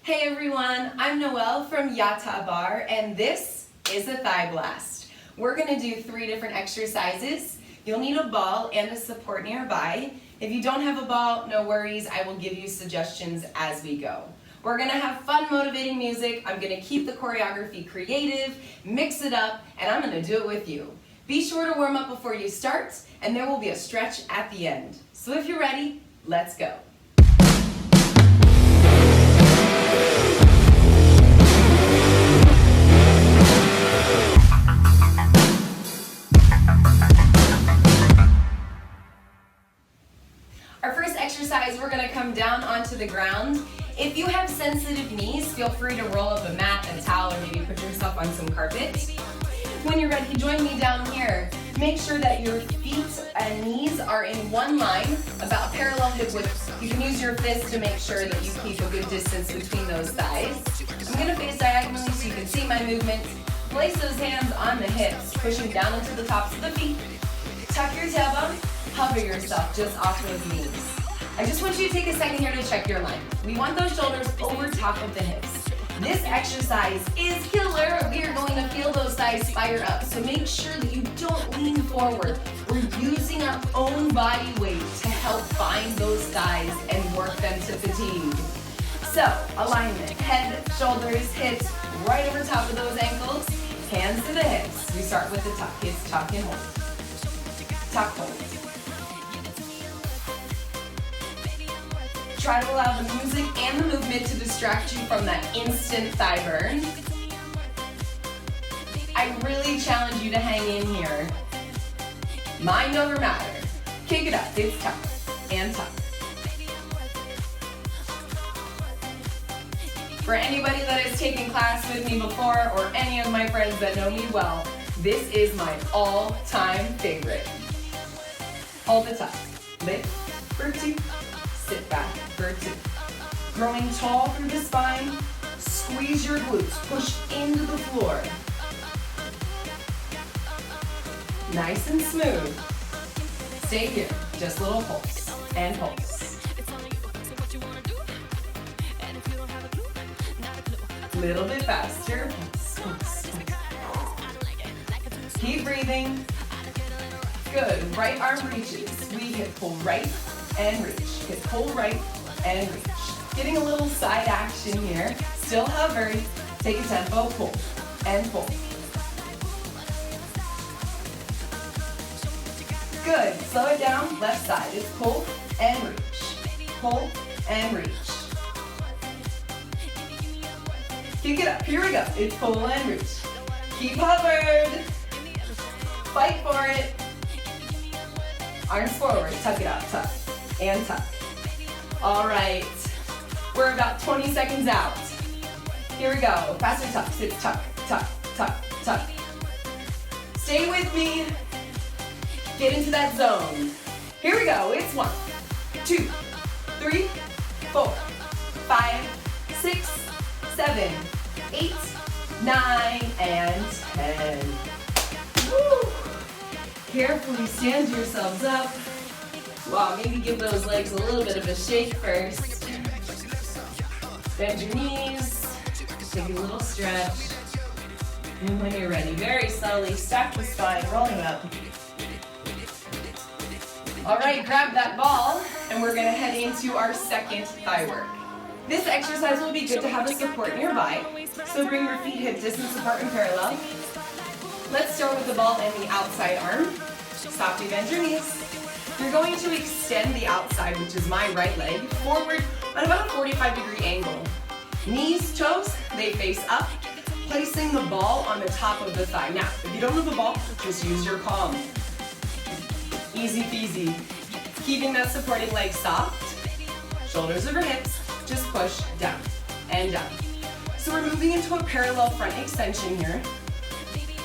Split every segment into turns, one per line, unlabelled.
Hey everyone, I'm Noelle from Barre, and this is a thigh blast. We're going to do 3 different exercises. You'll need a ball and a support nearby. If you don't have a ball, no worries, I will give you suggestions as we go. We're going to have fun, motivating music. I'm going to keep the choreography creative, mix it up, and I'm going to do it with you. Be sure to warm up before you start, and there will be a stretch at the end. So if you're ready, let's go. Our first exercise, we're going to come down onto the ground. If you have sensitive knees, feel free to roll up a mat and a towel, or maybe put yourself on some carpet. When you're ready, join me down here. Make sure that your feet and knees are in one line, about parallel hip width. You can use your fist to make sure that you keep a good distance between those thighs. I'm going to face diagonally so you can see my movement. Place those hands on the hips, pushing down into the tops of the feet. Tuck your tailbone, hover yourself just off those knees. I just want you to take a second here to check your line. We want those shoulders over top of the hips. This exercise is killer. We are going to feel those thighs fire up, so make sure that you don't lean forward. We're using our own body weight to help find those thighs and work them to fatigue. So, alignment, head, shoulders, hips, right over top of those ankles, hands to the hips. We start with the tuck, hips, tuck and hold. Tuck, hold. Try to allow the music and the movement to distract you from that instant thigh burn. I really challenge you to hang in here. Mind over matter. Kick it up, it's tuck and tuck. For anybody that has taken class with me before, or any of my friends that know me well, this is my all-time favorite. Hold the tuck. Lift for 2. Sit back for 2. Growing tall through the spine, squeeze your glutes, push into the floor. Nice and smooth. Stay here, just little pulse and pulse. Little bit faster, pulse, pulse, pulse. Keep breathing. Good, right arm reaches. We hit pull right and reach. Hit pull right and reach. Getting a little side action here. Still hover. Take a tempo, pull and pull. Good. Slow it down. Left side. It's pull and reach. Pull and reach. Kick it up. Here we go. It's pull and reach. Keep hovered. Fight for it. Arms forward. Tuck it out. Tuck and tuck. All right. We're about 20 seconds out. Here we go. Faster tucks. It's tuck, tuck, tuck, tuck. Stay with me. Get into that zone. Here we go. It's 1, 2, 3, 4, 5, 6, 7, 8, 9, and 10. Woo! Carefully stand yourselves up. Wow, maybe give those legs a little bit of a shake first. Bend your knees. Take a little stretch. And when you're ready, very slowly stack the spine, rolling up. All right, grab that ball, and we're gonna head into our second thigh work. This exercise will be good to have a support nearby, so bring your feet hip distance apart and parallel. Let's start with the ball and the outside arm. Softly bend your knees. You're going to extend the outside, which is my right leg, forward at about a 45-degree angle. Knees, toes, they face up, placing the ball on the top of the thigh. Now, if you don't have a ball, just use your palm. Easy peasy. Keeping that supporting leg soft, shoulders over hips, just push down and down. So we're moving into a parallel front extension here.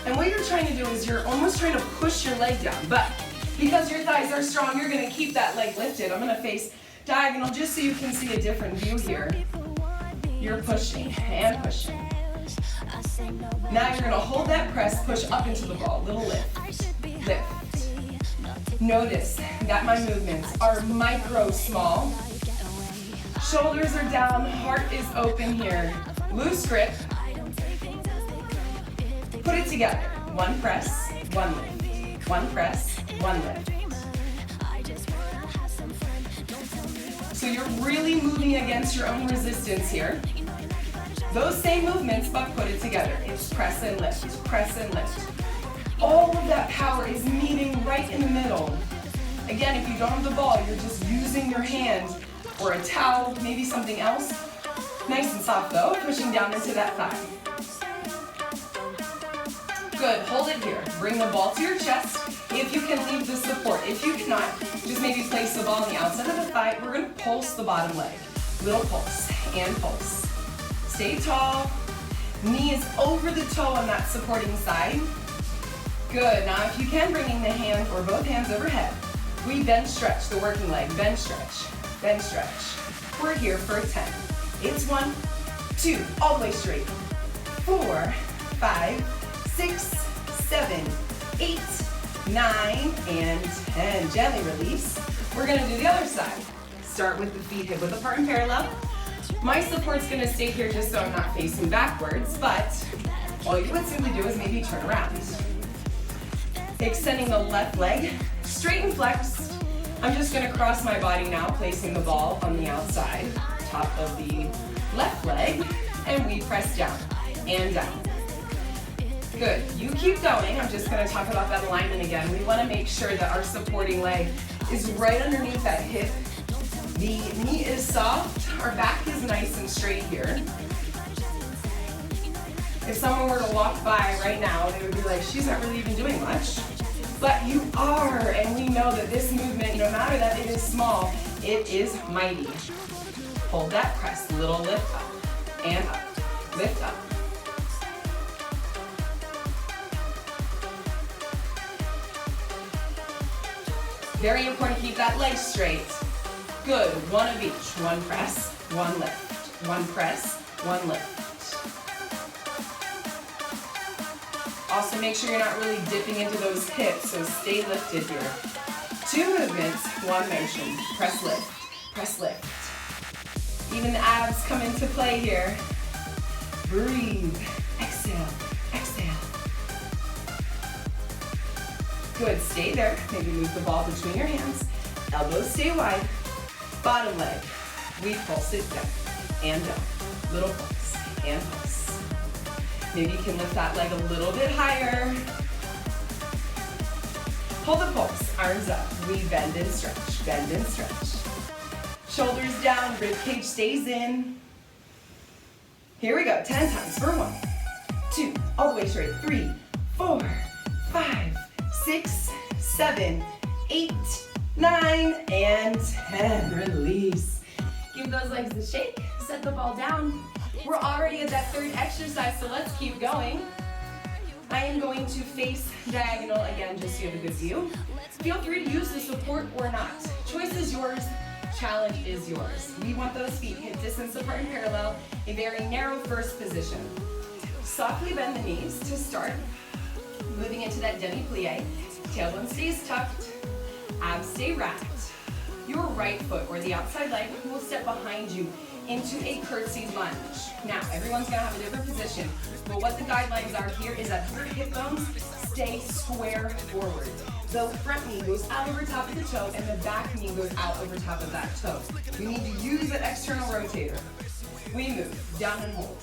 And what you're trying to do is you're almost trying to push your leg down, but because your thighs are strong, you're gonna keep that leg lifted. I'm gonna face diagonal just so you can see a different view here. You're pushing and pushing. Now you're gonna hold that press, push up into the ball, little lift, lift. Notice that my movements are micro small. Shoulders are down, heart is open here. Loose grip. Put it together. One press, one lift. One press, one lift. So you're really moving against your own resistance here. Those same movements, but put it together. It's press and lift, press and lift. All of that power is meeting right in the middle. Again, if you don't have the ball, you're just using your hand or a towel, maybe something else. Nice and soft though, pushing down into that thigh. Good, hold it here. Bring the ball to your chest. If you can, leave the support. If you cannot, just maybe place the ball on the outside of the thigh. We're gonna pulse the bottom leg. Little pulse and pulse. Stay tall. Knee is over the toe on that supporting side. Good, now if you can, bringing the hand or both hands overhead. We bench stretch the working leg, bench stretch, bench stretch. We're here for 10. It's 1, 2, all the way straight. 4, 5, 6, 7, 8, 9, and 10. Gently release. We're gonna do the other side. Start with the feet hip width apart and parallel. My support's gonna stay here just so I'm not facing backwards, but all you would simply do is maybe turn around. Extending the left leg, straight and flexed. I'm just gonna cross my body now, placing the ball on the outside, top of the left leg, and we press down and down. Good, you keep going. I'm just gonna talk about that alignment again. We wanna make sure that our supporting leg is right underneath that hip. The knee is soft, our back is nice and straight here. If someone were to walk by right now, they would be like, she's not really even doing much. But you are, and we know that this movement, no matter that it is small, it is mighty. Hold that press, little lift up and up, lift up. Very important to keep that leg straight. Good, one of each. One press, one lift. One press, one lift. Also make sure you're not really dipping into those hips, so stay lifted here. 2 movements, 1 motion. Press, lift, press, lift. Even the abs come into play here. Breathe, exhale, exhale. Good, stay there. Maybe move the ball between your hands. Elbows stay wide. Bottom leg, we pulse it down and down. Little pulse and pulse. Maybe you can lift that leg a little bit higher. Hold the pulse, arms up. We bend and stretch, bend and stretch. Shoulders down, rib cage stays in. Here we go, 10 times for 1, 2, all the way straight. 3, 4, 5, 6, 7, 8, 9, and 10. Release. Give those legs a shake, set the ball down. We're already at that 3rd exercise, so let's keep going. I am going to face diagonal again, just so you have a good view. Feel free to use the support or not. Choice is yours, challenge is yours. We want those feet hip distance apart and parallel, a very narrow first position. Softly bend the knees to start. Moving into that demi-plie. Tailbone stays tucked, abs stay wrapped. Your right foot or the outside leg will step behind you into a curtsy lunge. Now, everyone's gonna have a different position, but what the guidelines are here is that your hip bones stay square forward. The front knee goes out over top of the toe and the back knee goes out over top of that toe. You need to use that external rotator. We move, down and hold,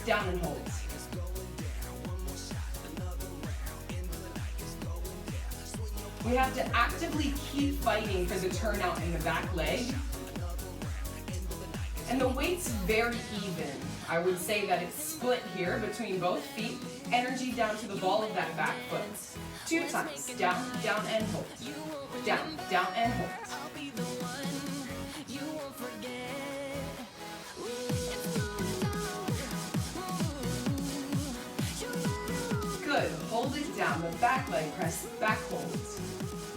down and hold. We have to actively keep fighting for the turnout in the back leg. And the weight's very even. I would say that it's split here between both feet. Energy down to the ball of that back foot. 2 times. Down, down, and hold. Down, down, and hold. Good. Hold it down. The back leg press, back hold.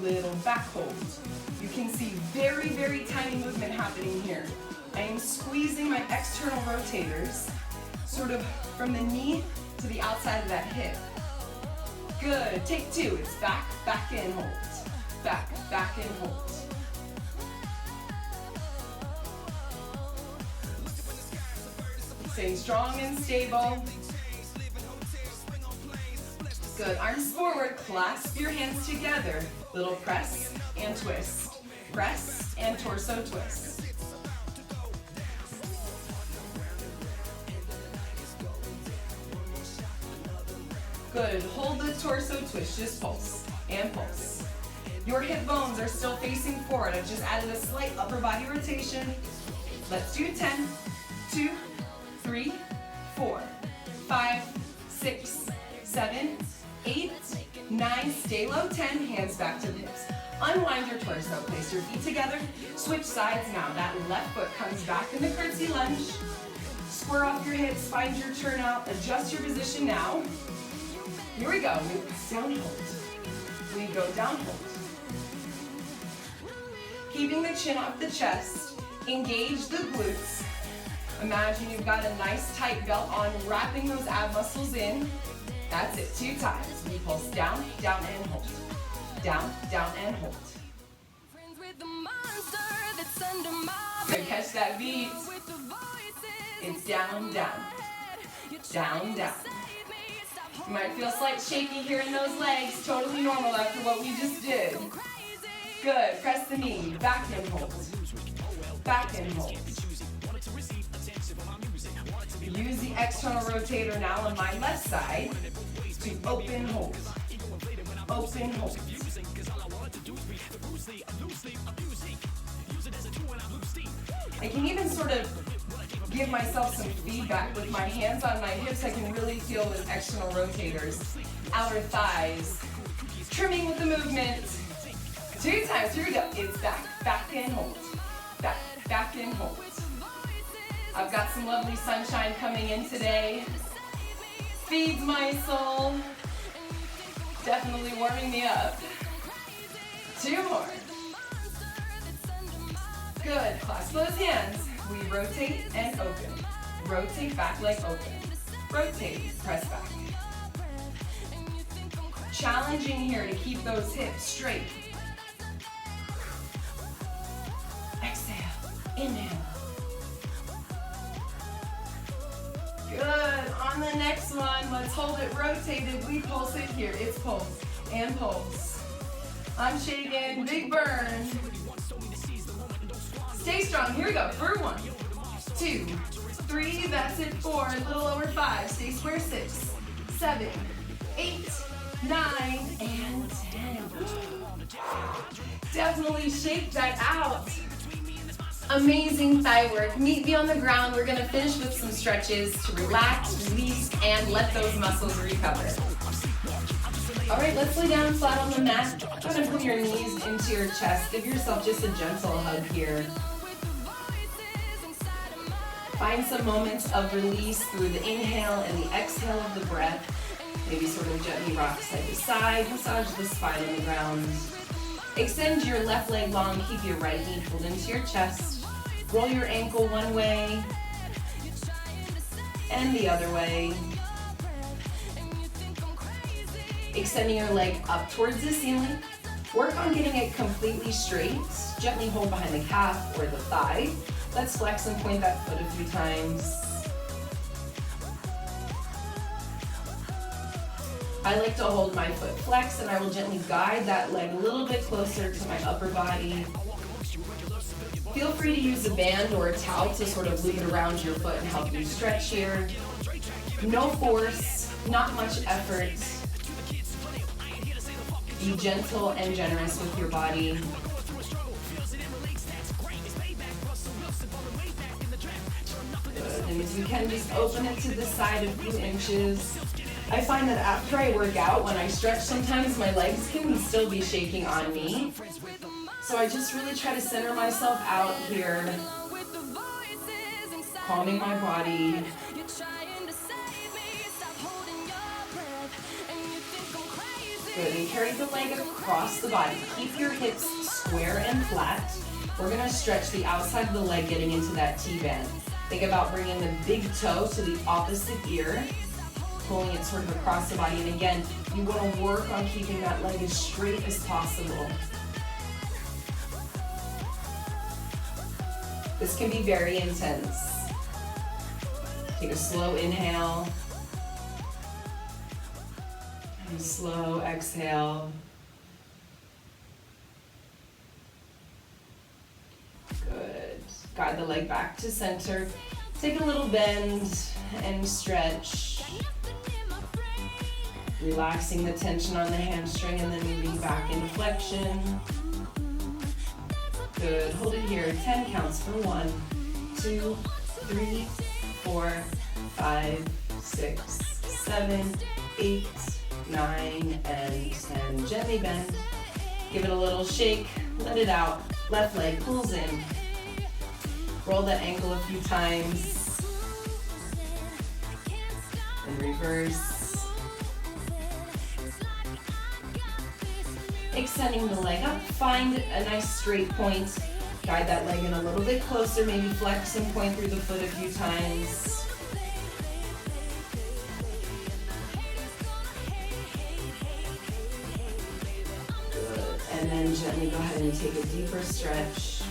Little back hold. You can see very, very tiny movement happening here. I am squeezing my external rotators, sort of from the knee to the outside of that hip. Good, take 2, it's back, back in, hold. Back, back in, hold. Staying strong and stable. Good, arms forward, clasp your hands together. Little press and twist. Press and torso twist. Good, hold the torso twist, just pulse and pulse. Your hip bones are still facing forward. I've just added a slight upper body rotation. Let's do 10, 2, 3, 4, 5, 6, 7, 8, 9, stay low, 10, hands back to the hips. Unwind your torso, place your feet together, switch sides now. That left foot comes back in the curtsy lunge. Square off your hips, find your turnout, adjust your position now. Here we go, we down, hold. We go down, hold. Keeping the chin off the chest, engage the glutes. Imagine you've got a nice tight belt on, wrapping those ab muscles in. That's it, 2 times. We pulse down, down, and hold. Down, down, and hold. Good, catch that beat. It's down, down. Down, down. You might feel slight shaky here in those legs. Totally normal after what we just did. Good, press the knee. Back and hold. Back and hold. Use the external rotator now on my left side to open hold. Open hold. I can even sort of give myself some feedback with my hands on my hips. I can really feel those external rotators, outer thighs, trimming with the movement. 2 times, here we go. It's back, back and hold. Back, back and hold. I've got some lovely sunshine coming in today. Feeds my soul. Definitely warming me up. 2 more. Good, clasp those hands. We rotate and open. Rotate, back leg open. Rotate, press back. Challenging here to keep those hips straight. Exhale, inhale. Good, on the next one, let's hold it rotated. We pulse it here, it's pulse and pulse. I'm shaking, big burn. Stay strong, here we go, for 1, 2, 3, that's it, 4, a little over 5, stay square, 6, 7, 8, 9, and 10. Definitely shake that out. Amazing thigh work. Meet me on the ground. We're gonna finish with some stretches to relax, release, and let those muscles recover. All right, let's lay down flat on the mat. Go ahead and put your knees into your chest. Give yourself just a gentle hug here. Find some moments of release through the inhale and the exhale of the breath. Maybe sort of gently rock side to side. Massage the spine on the ground. Extend your left leg long. Keep your right knee pulled into your chest. Roll your ankle one way and the other way. Extending your leg up towards the ceiling. Work on getting it completely straight. Gently hold behind the calf or the thigh. Let's flex and point that foot a few times. I like to hold my foot flexed, and I will gently guide that leg a little bit closer to my upper body. Feel free to use a band or a towel to sort of loop it around your foot and help you stretch here. No force, not much effort. Be gentle and generous with your body. Good, and if you can, just open it to the side a few inches. I find that after I work out, when I stretch, sometimes my legs can still be shaking on me. So I just really try to center myself out here, calming my body. Good, and carry the leg across the body. Keep your hips square and flat. We're gonna stretch the outside of the leg getting into that T-band. Think about bringing the big toe to the opposite ear, pulling it sort of across the body. And again, you want to work on keeping that leg as straight as possible. This can be very intense. Take a slow inhale. And slow exhale. Good. Guide the leg back to center. Take a little bend and stretch. Relaxing the tension on the hamstring and then moving back into flexion. Good. Hold it here. 10 counts for 1, 2, 3, 4, 5, 6, 7, 8, 9, and 10. Gently bend. Give it a little shake. Let it out. Left leg pulls in. Roll that ankle a few times. And reverse. Extending the leg up. Find a nice straight point. Guide that leg in a little bit closer. Maybe flex and point through the foot a few times. Good. And then gently go ahead and take a deeper stretch.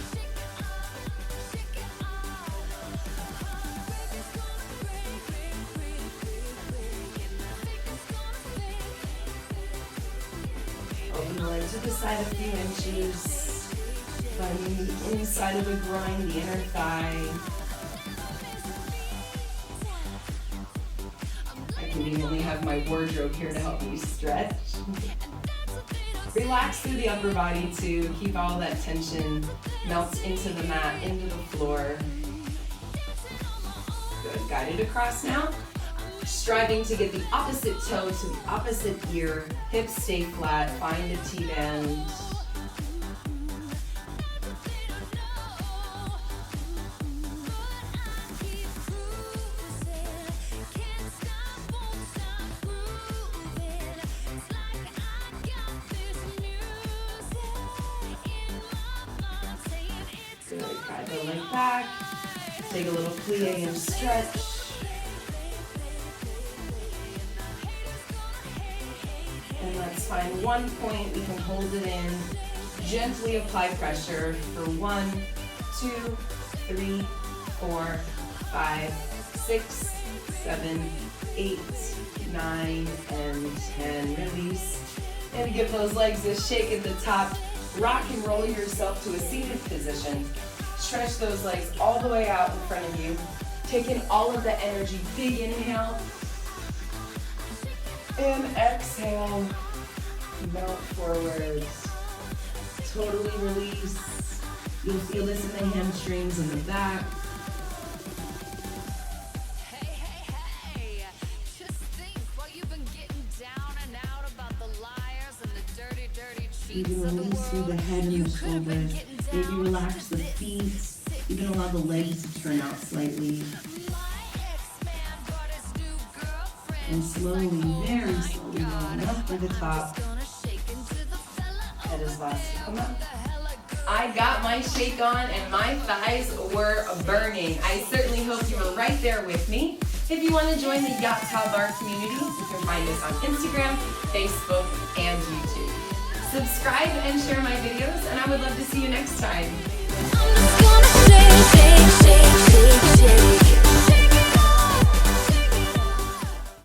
Open the leg to the side a few inches. Finding the inside of the groin, the inner thigh. I conveniently have my wardrobe here to help me stretch. Relax through the upper body too. Keep all that tension melt into the mat, into the floor. Good. Guide it across now. Striving to get the opposite toe to the opposite ear. Hips stay flat. Find a T-band. Good. Guide the leg back. Take a little plie and stretch. And let's find one point. We can hold it in. Gently apply pressure for 1, 2, 3, 4, 5, 6, 7, 8, 9, and 10. Release. And give those legs a shake at the top. Rock and roll yourself to a seated position. Stretch those legs all the way out in front of you. Take in all of the energy. Big inhale. And exhale. Melt forwards. Totally release. You'll feel this in the hamstrings and the back. Even release through the head and the shoulders. Maybe relax the feet. Even allow the legs to turn out slightly. And slowly, very slowly, rolling up to the top. Head is last to come up. I got my shake on and my thighs were burning. I certainly hope you were right there with me. If you want to join the Yacht Towel Bar community, you can find us on Instagram, Facebook, and YouTube. Subscribe and share my videos, and I would love to see you next time. I'm just gonna shake, shake, shake, shake, shake.